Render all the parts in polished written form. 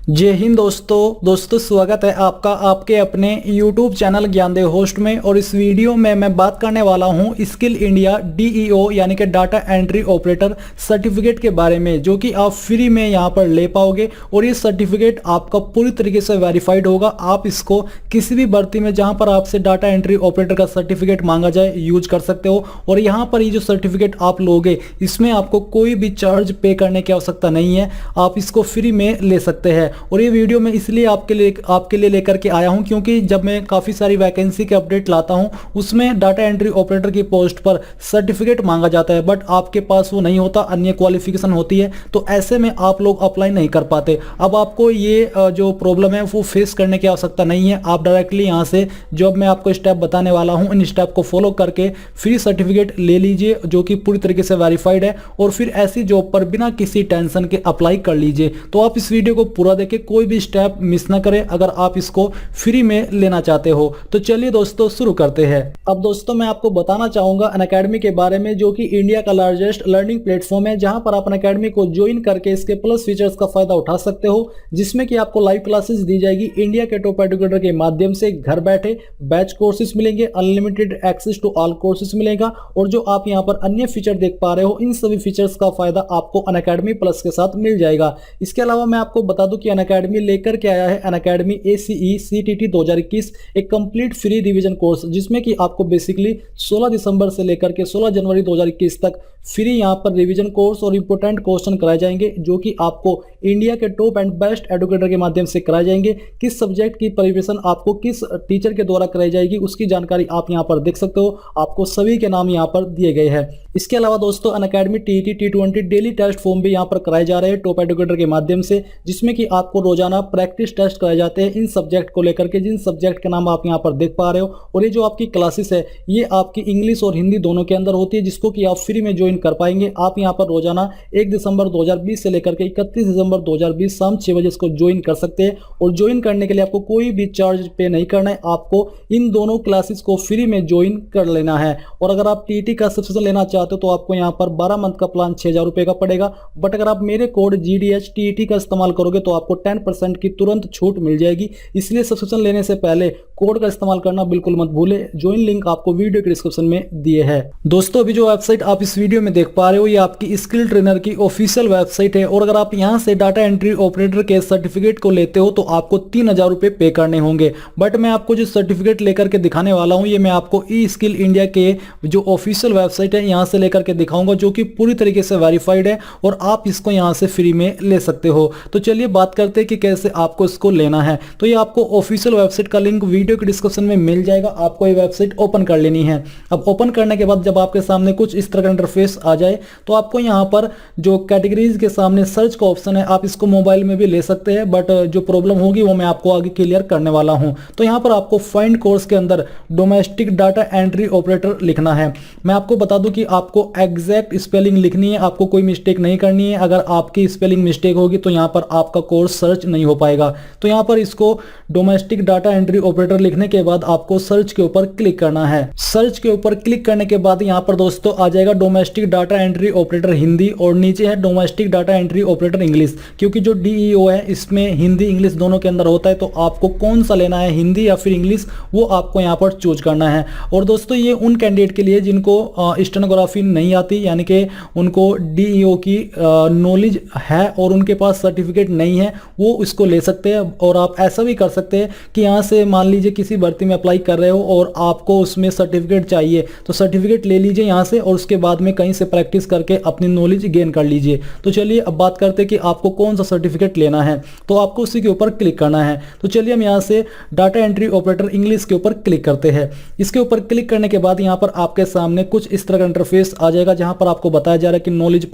जय हिंद दोस्तों स्वागत है आपका आपके अपने YouTube चैनल ज्ञानदेव होस्ट में। और इस वीडियो में मैं बात करने वाला हूं स्किल इंडिया DEO यानी कि डाटा एंट्री ऑपरेटर सर्टिफिकेट के बारे में, जो कि आप फ्री में यहां पर ले पाओगे। और ये सर्टिफिकेट आपका पूरी तरीके से वेरीफाइड होगा। आप इसको किसी भी भर्ती में जहां पर आपसे डाटा एंट्री ऑपरेटर का सर्टिफिकेट मांगा जाए यूज कर सकते हो। और यहाँ पर ये जो सर्टिफिकेट आप लोगे इसमें आपको कोई भी चार्ज पे करने की आवश्यकता नहीं है, आप इसको फ्री में ले सकते हैं। और ये वीडियो मैं इसलिए आपके लिए लेकर के आया हूं क्योंकि जब मैं काफ़ी सारी वैकेंसी के अपडेट लाता हूं उसमें डाटा एंट्री ऑपरेटर की पोस्ट पर सर्टिफिकेट मांगा जाता है, बट आपके पास वो नहीं होता, अन्य क्वालिफिकेशन होती है, तो ऐसे में आप लोग अप्लाई नहीं कर पाते। अब आपको ये जो प्रॉब्लम है वो फेस करने की आवश्यकता नहीं है। आप डायरेक्टली यहाँ से जो मैं आपको स्टेप बताने वाला हूँ इन स्टेप को फॉलो करके फ्री सर्टिफिकेट ले लीजिए, जो कि पूरी तरीके से वेरीफाइड है। और फिर ऐसी जॉब पर बिना किसी टेंशन के अप्लाई कर लीजिए। तो आप इस वीडियो को पूरा देखें, कोई भी स्टेप मिस ना करें अगर आप इसको फ्री में लेना चाहते हो। तो चलिए दोस्तों शुरू करते हैं। अब दोस्तों मैं आपको बताना चाहूंगा अनअकैडमी के बारे में, जो कि इंडिया का लार्जेस्ट लर्निंग प्लेटफॉर्म है, जहां पर आप अनअकैडमी को ज्वाइन करके इसके प्लस फीचर्स का फायदा उठा सकते हो, जिसमें कि आपको लाइव क्लासेस दी जाएगी इंडिया के टॉप एजुकेटर के माध्यम से। घर बैठे बैच कोर्सेज मिलेंगे, unlimited access to all courses मिलेगा। और जो आप यहाँ पर अन्य फीचर देख पा रहे हो इन सभी फीचर्स का फायदा आपको अनअकैडमी प्लस के साथ मिल जाएगा। इसके अलावा मैं आपको बता दूं कि अनअकैडमी लेकर के आया है अनअकैडमी ACE CTT 2021 एक कंप्लीट फ्री रिवीजन कोर्स, जिसमें कि आपको बेसिकली 16 दिसंबर से लेकर के 16 जनवरी 2021 तक फ्री यहाँ पर रिवीजन कोर्स और इंपोर्टेंट क्वेश्चन कराए जाएंगे, जो कि आपको इंडिया के टॉप एंड बेस्ट एजुकेटर के माध्यम से कराए जाएंगे। किस सब्जेक्ट की प्रिपरेशन आपको किस टीचर के द्वारा कराई जाएगी उसकी जानकारी आप यहाँ पर देख सकते हो। आपको सभी के नाम यहाँ पर दिए गए हैं। इसके अलावा दोस्तों Unacademy TET T20 daily test form भी यहाँ पर कराए जा रहे हैं टॉप एजुकेटर के माध्यम से, जिसमें कि आपको रोजाना प्रैक्टिस टेस्ट कराए जाते हैं इन सब्जेक्ट को लेकर के, जिन सब्जेक्ट के नाम आप यहाँ पर देख पा रहे हो। और ये जो आपकी क्लासेस है ये आपकी इंग्लिश और हिंदी दोनों के अंदर होती है, जिसको कि आप फ्री में ज्वाइन कर पाएंगे। आप यहाँ पर रोजाना 1 दिसंबर 2020 से लेकर के 31 दिसंबर 2020 शाम 6 बजे इसको ज्वाइन कर सकते हैं। और ज्वाइन करने के लिए आपको कोई भी चार्ज पे नहीं करना है, आपको इन दोनों क्लासेस को फ्री में ज्वाइन कर लेना है। और अगर आप TET का सब्सक्रिप्शन लेना चाहते हो तो आपको यहाँ पर 12 मंथ का प्लान 6000 रुपये का पड़ेगा। बट अगर आप मेरे कोड GDH TET का इस्तेमाल करोगे तो आपको 10% की तुरंत छूट मिल जाएगी। इसलिए सब्सक्रिप्शन लेने से पहले कोड का इस्तेमाल करना बिल्कुल मत भूले। ज्वाइन लिंक आपको वीडियो के डिस्क्रिप्शन में दिए है। दोस्तों अभी जो वेबसाइट आप इस वीडियो में देख पा रहे हो ये आपकी स्किल ट्रेनर की ऑफिशियल वेबसाइट है। और अगर आप यहाँ से डाटा एंट्री ऑपरेटर के सर्टिफिकेट को लेते हो तो आपको 3000 रुपये पे करने होंगे। बट मैं आपको जो सर्टिफिकेट लेकर के दिखाने वाला हूँ ये मैं आपको स्किल इंडिया के जो ऑफिशियल वेबसाइट है यहाँ से लेकर के दिखाऊंगा, जो कि पूरी तरीके से वेरीफाइड है और आप इसको यहाँ से फ्री में ले सकते हो। तो चलिए बात करते हैं कि कैसे आपको इसको लेना है। तो ये आपको ऑफिशियल वेबसाइट का लिंक वीडियो के डिस्क्रिप्शन में मिल जाएगा। आपको ये वेबसाइट ओपन कर लेनी है। अब ओपन करने के बाद जब आपके सामने कुछ इस तरह का इंटरफेस आ जाए तो आपको यहाँ पर जो कैटेगरीज के सामने सर्च का ऑप्शन है, आप इसको मोबाइल में भी ले सकते हैं, बट जो प्रॉब्लम होगी वो मैं आपको आगे क्लियर करने वाला हूँ। तो यहाँ पर आपको फाइंड कोर्स के अंदर डोमेस्टिक डाटा एंट्री ऑपरेटर लिखना है। मैं आपको बता दूं कि आपको एग्जैक्ट स्पेलिंग लिखनी है, आपको कोई मिस्टेक नहीं करनी है। अगर आपकी स्पेलिंग मिस्टेक होगी तो यहाँ पर आपका कोर्स सर्च नहीं हो पाएगा। तो यहाँ पर इसको डोमेस्टिक डाटा एंट्री ऑपरेटर लिखने के बाद आपको सर्च के ऊपर क्लिक करना है। सर्च के ऊपर क्लिक करने के बाद यहाँ पर दोस्तों आ जाएगा domestic data entry operator Hindi और नीचे है domestic data entry operator English. क्योंकि जो DEO है इसमें हिंदी इंग्लिश दोनों के अंदर होता है, तो आपको कौन सा लेना है हिंदी या फिर इंग्लिश वो आपको यहाँ पर चूज करना है। और दोस्तों ये उन कैंडिडेट के लिए जिनको स्टेनोग्राफी नहीं आती, यानी कि उनको DEO की नॉलेज है और उनके पास सर्टिफिकेट नहीं है, वो इसको ले सकते हैं। और आप ऐसा भी कर सकते हैं कि यहाँ से मान लीजिए किसी भर्ती में अप्लाई कर रहे हो और आपको उसमें सर्टिफिकेट चाहिए तो सर्टिफिकेट ले लीजिए यहाँ से और उसके बाद में कहीं से प्रैक्टिस करके अपनी नॉलेज गेन कर लीजिए। तो चलिए अब बात करते हैं कि आपको कौन सा सर्टिफिकेट लेना है। तो आपको उसी के ऊपर क्लिक करना है। तो चलिए हम यहाँ से डाटा एंट्री ऑपरेटर इंग्लिश के ऊपर क्लिक करते हैं। इसके ऊपर क्लिक करने के बाद यहाँ पर आपके सामने कुछ इस तरह का इंटरफेस आ जाएगा, जहां पर आपको बताया जा रहा है कि नॉलेज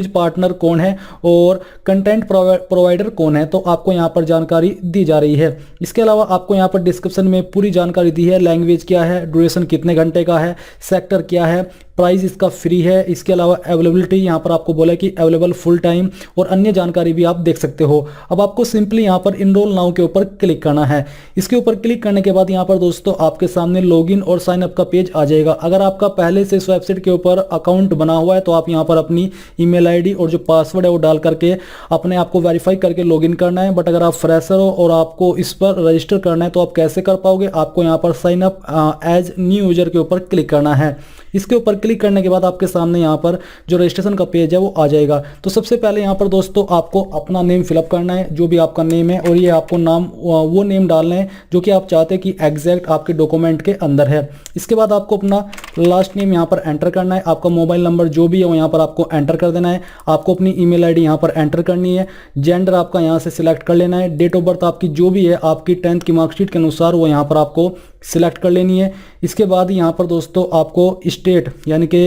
पार्टनर कौन है और कंटेंट प्रोवाइडर कौन है। तो आपको यहाँ पर जानकारी दी जा रही है। इसके अलावा आपको यहाँ पर डिस्क्रिप्शन में पूरी जानकारी दी है। लैंग्वेज क्या है, ड्यूरेशन कितने घंटे का है, सेक्टर क्या है, प्राइस इसका फ्री है। इसके अलावा अवेलेबिलिटी यहाँ पर आपको बोला है कि अवेलेबल फुल टाइम, और अन्य जानकारी भी आप देख सकते हो। अब आपको सिंपली यहाँ पर इनरोल नाउ के ऊपर क्लिक करना है। इसके ऊपर क्लिक करने के बाद यहाँ पर दोस्तों आपके सामने लॉगिन और साइन अप का पेज आ जाएगा। अगर आपका पहले से इस वेबसाइट के ऊपर अकाउंट बना हुआ है तो आप यहाँ पर अपनी ईमेल आईडी और जो पासवर्ड है वो डाल करके अपने आप को वेरीफाई करके लॉगिन करना है। बट अगर आप फ्रेशर हो और आपको इस पर रजिस्टर करना है तो आप कैसे कर पाओगे? आपको यहाँ पर sign up as new user के ऊपर क्लिक करना है। इसके ऊपर क्लिक करने के बाद आपके सामने यहाँ पर जो रजिस्ट्रेशन का पेज है वो आ जाएगा। तो सबसे पहले यहाँ पर दोस्तों आपको अपना नेम फिलअप करना है, जो भी आपका नेम है, और ये आपको नाम वो नेम डालना है जो कि आप चाहते हैं कि एग्जैक्ट आपके डॉक्यूमेंट के अंदर है। इसके बाद आपको अपना लास्ट नेम यहाँ पर एंटर करना है। आपका मोबाइल नंबर जो भी है वो यहाँ पर आपको एंटर कर देना है। आपको अपनी ईमेल आईडी यहाँ पर एंटर करनी है। जेंडर आपका यहाँ से सिलेक्ट कर लेना है। डेट ऑफ बर्थ आपकी जो भी है आपकी 10th की मार्कशीट के अनुसार वो यहाँ पर आपको सिलेक्ट कर लेनी है। इसके बाद यहाँ पर दोस्तों आपको स्टेट यानी कि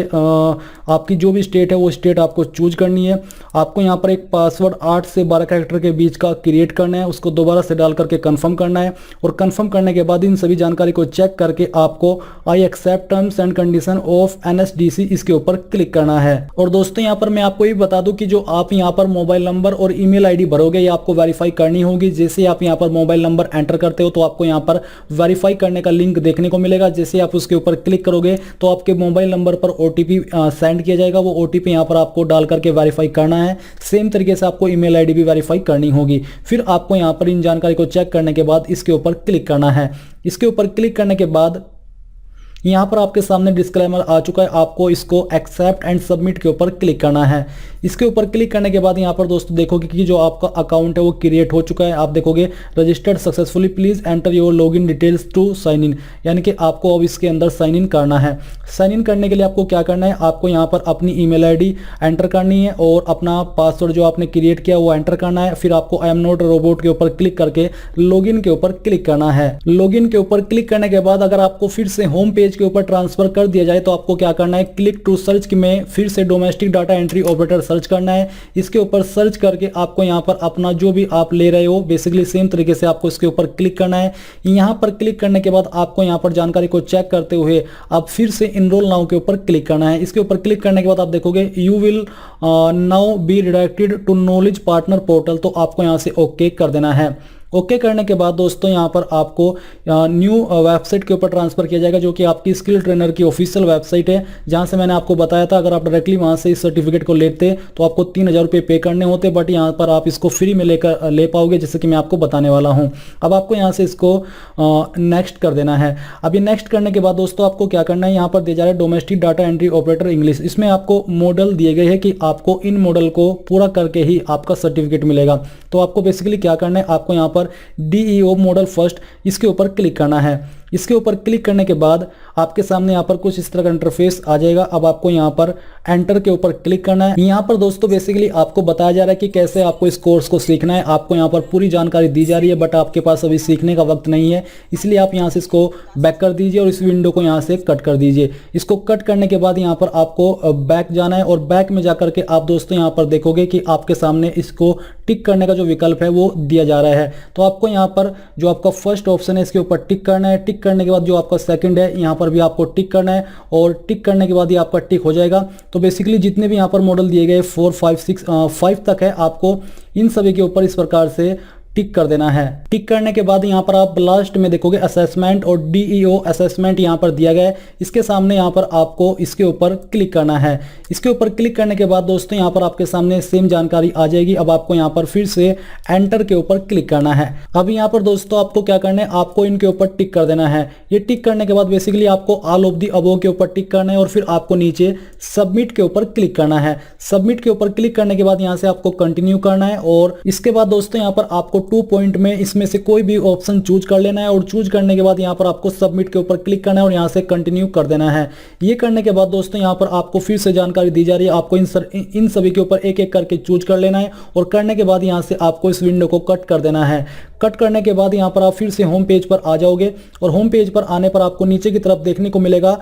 आपकी जो भी स्टेट है वो स्टेट आपको चूज करनी है। आपको यहाँ पर एक पासवर्ड 8 से 12 कैरेक्टर के बीच का क्रिएट करना है, उसको दोबारा से डाल करके कंफर्म करना है। और कंफर्म करने के बाद इन सभी जानकारी को चेक करके आपको I accept terms and condition of NSDC इसके ऊपर क्लिक करना है। और दोस्तों यहाँ पर मैं आपको ये बता दूं कि जो आप यहाँ पर मोबाइल नंबर और ईमेल आईडी भरोगे ये आपको वेरीफाई करनी होगी। जैसे आप यहाँ पर मोबाइल नंबर एंटर करते हो तो आपको यहाँ पर वेरीफाई करने का लिंक देखने को मिलेगा। जैसे आप उसके ऊपर क्लिक करोगे तो आपके मोबाइल नंबर पर OTP सेंड किया जाएगा। वो OTP यहाँ पर आपको डाल करके वेरीफाई करना है। सेम तरीके से आपको ईमेल आईडी भी वेरीफाई करनी होगी। फिर आपको यहाँ पर इन जानकारी को चेक करने के बाद इसके ऊपर क्लिक करना है। इसके ऊपर क्लिक करने के बाद यहाँ पर आपके सामने डिस्क्लेमर आ चुका है। आपको इसको एक्सेप्ट एंड सबमिट के ऊपर क्लिक करना है। इसके ऊपर क्लिक करने के बाद यहाँ पर दोस्तों देखोगे कि जो आपका अकाउंट है वो क्रिएट हो चुका है। आप देखोगे registered successfully, please enter your login details to sign in, यानी कि आपको अब इसके अंदर साइन इन करना है। साइन इन करने के लिए आपको क्या करना है? आपको यहाँ पर अपनी ईमेल आईडी एंटर करनी है और अपना पासवर्ड जो आपने क्रिएट किया वो एंटर करना है। फिर आपको आई एम नॉट रोबोट के ऊपर क्लिक करके लॉगिन के ऊपर क्लिक करना है। लॉगिन के ऊपर क्लिक करने के बाद अगर आपको फिर से होम पेज के ऊपर ट्रांसफर कर दिया जाए तो आपको क्या करना है? क्लिक टू सर्च में फिर से domestic data entry operator search करना है। इसके ऊपर सर्च करके आपको यहाँ पर अपना जो भी आप ले रहे हो बेसिकली सेम तरीके से आपको इसके ऊपर क्लिक करना है। यहाँ पर क्लिक करने के बाद आपको यहाँ पर जानकारी को चेक करते हुए आप फिर से इनरोल नाउ के ऊपर क्लिक करना है। इसके ऊपर क्लिक करने के बाद आप देखोगे you will now be redirected to knowledge partner portal, तो आपको यहाँ से ओके कर देना है। ओके करने के बाद दोस्तों यहाँ पर आपको न्यू वेबसाइट के ऊपर ट्रांसफर किया जाएगा, जो कि आपकी स्किल ट्रेनर की ऑफिशियल वेबसाइट है, जहाँ से मैंने आपको बताया था अगर आप डायरेक्टली वहाँ से इस सर्टिफिकेट को लेते तो आपको 3000 रुपये पे करने होते, बट यहाँ पर आप इसको फ्री में ले पाओगे, जैसे कि मैं आपको बताने वाला हूँ। अब आपको यहाँ से इसको नेक्स्ट कर देना है। अभी नेक्स्ट करने के बाद दोस्तों आपको क्या करना है? यहाँ पर दिया जा रहा है domestic data entry operator English. इसमें आपको मॉडल दिए गए हैं कि आपको इन मॉडल को पूरा करके ही आपका सर्टिफिकेट मिलेगा। तो आपको बेसिकली क्या करना है? आपको यहाँ पर DEO मॉडल फर्स्ट इसके ऊपर क्लिक करना है। इसके ऊपर क्लिक करने के बाद आपके सामने यहाँ पर कुछ इस तरह का इंटरफेस आ जाएगा। अब आपको यहाँ पर एंटर के ऊपर क्लिक करना है। यहाँ पर दोस्तों बेसिकली आपको बताया जा रहा है कि कैसे आपको इस कोर्स को सीखना है। आपको यहाँ पर पूरी जानकारी दी जा रही है, बट आपके पास अभी सीखने का वक्त नहीं है, इसलिए आप यहाँ से इसको बैक कर दीजिए और इस विंडो को यहाँ से कट कर दीजिए। इसको कट करने के बाद यहाँ पर आपको बैक जाना है और बैक में जाकर के आप दोस्तों यहाँ पर देखोगे कि आपके सामने इसको टिक करने का जो विकल्प है वो दिया जा रहा है। तो आपको यहाँ पर जो आपका फर्स्ट ऑप्शन है इसके ऊपर टिक करना है। टिक करने के बाद जो आपका सेकंड है यहाँ पर भी आपको टिक करना है और टिक करने के बाद ये आपका टिक हो जाएगा। तो बेसिकली जितने भी यहाँ पर मॉडल दिए गए 4, 5, 6, 5 तक है, आपको इन सभी के ऊपर इस प्रकार से टिक कर देना है। टिक करने के बाद यहाँ पर आप लास्ट में देखोगे असेसमेंट और DEO असेसमेंट यहाँ पर दिया गया है। इसके सामने यहाँ पर आपको इसके ऊपर क्लिक करना है। इसके ऊपर क्लिक करने के बाद दोस्तों यहाँ पर आपके सामने सेम जानकारी आ जाएगी। अब आपको यहाँ पर फिर से एंटर के ऊपर क्लिक करना है। अब यहाँ पर दोस्तों आपको क्या करना है? आपको इनके ऊपर टिक कर देना है। ये टिक करने के बाद बेसिकली आपको ऑल ऑफ दी अबव के ऊपर टिक करना है और फिर आपको नीचे सबमिट के ऊपर क्लिक करना है। सबमिट के ऊपर क्लिक करने के बाद यहाँ से आपको कंटिन्यू करना है और इसके बाद दोस्तों यहाँ पर आपको 2 पॉइंट में इसमें से कोई भी ऑप्शन चूज कर लेना है और चूज करने के बाद यहाँ पर आपको सबमिट के ऊपर क्लिक करना है और यहाँ से कंटिन्यू कर देना है। ये करने के बाद दोस्तों यहाँ पर आपको फिर से जानकारी दी जा रही है। आपको इन सभी के ऊपर एक एक करके चूज कर लेना है और करने के बाद यहाँ से आपको इस विंडो को कट कर देना है। कट करने के बाद यहाँ पर आप फिर से होम पेज पर आ जाओगे और होम पेज पर आने पर आपको नीचे की तरफ देखने को मिलेगा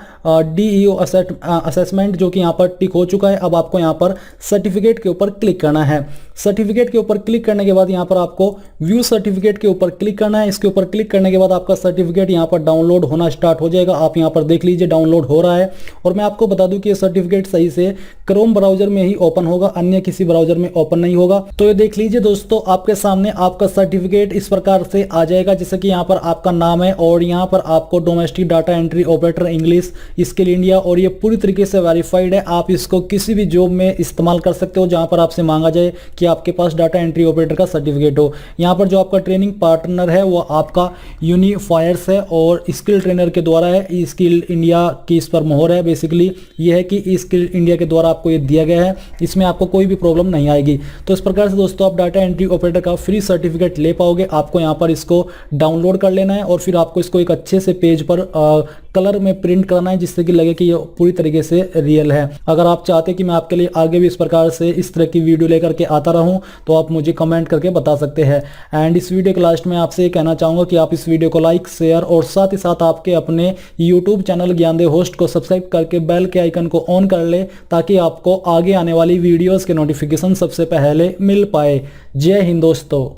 DEO असेसमेंट, जो कि यहाँ पर टिक हो चुका है। अब आपको यहाँ पर सर्टिफिकेट के ऊपर क्लिक करना है। सर्टिफिकेट के ऊपर क्लिक करने के बाद यहाँ पर आपको व्यू सर्टिफिकेट के ऊपर क्लिक करना है। इसके ऊपर क्लिक करने के बाद आपका सर्टिफिकेट यहाँ पर डाउनलोड होना स्टार्ट हो जाएगा। आप यहाँ पर देख लीजिए डाउनलोड हो रहा है। और मैं आपको बता दूं कि ये सर्टिफिकेट सही से क्रोम ब्राउजर में ही ओपन होगा, अन्य किसी ब्राउजर में ओपन नहीं होगा। तो ये देख लीजिए दोस्तों, आपके सामने आपका सर्टिफिकेट इस प्रकार से आ जाएगा, जैसे कि यहाँ पर आपका नाम है और यहाँ पर आपको domestic data entry operator English skill India, और ये पूरी तरीके से वेरीफाइड है। आप इसको किसी भी जॉब में इस्तेमाल कर सकते हो जहां पर आपसे मांगा जाए कि आपके पास डाटा एंट्री ऑपरेटर का सर्टिफिकेट हो। यहाँ पर जो आपका ट्रेनिंग पार्टनर है वो आपका यूनिफायर्स है और स्किल ट्रेनर के द्वारा है। स्किल इंडिया की इस पर मोहर है। बेसिकली ये है कि स्किल इंडिया के द्वारा आपको ये दिया गया है, इसमें आपको कोई भी प्रॉब्लम नहीं आएगी। तो इस प्रकार से दोस्तों आप डाटा एंट्री ऑपरेटर का फ्री सर्टिफिकेट ले पाओगे। आपको यहाँ पर इसको डाउनलोड कर लेना है और फिर आपको इसको एक अच्छे से पेज पर कलर में प्रिंट करना है, जिससे कि लगे कि ये पूरी तरीके से रियल है। अगर आप चाहते कि मैं आपके लिए आगे भी इस प्रकार से इस तरह की वीडियो लेकर के आता रहूं तो आप मुझे कमेंट करके बता सकते हैं। एंड इस वीडियो के लास्ट में आपसे ये कहना चाहूंगा कि आप इस वीडियो को लाइक, शेयर और साथ ही साथ आपके अपने यूट्यूब चैनल ज्ञानदेव होस्ट को सब्सक्राइब करके बेल के आइकन को ऑन कर ले, ताकि आपको आगे आने वाली वीडियोस के नोटिफिकेशन सबसे पहले मिल पाए। जय हिंद दोस्तों।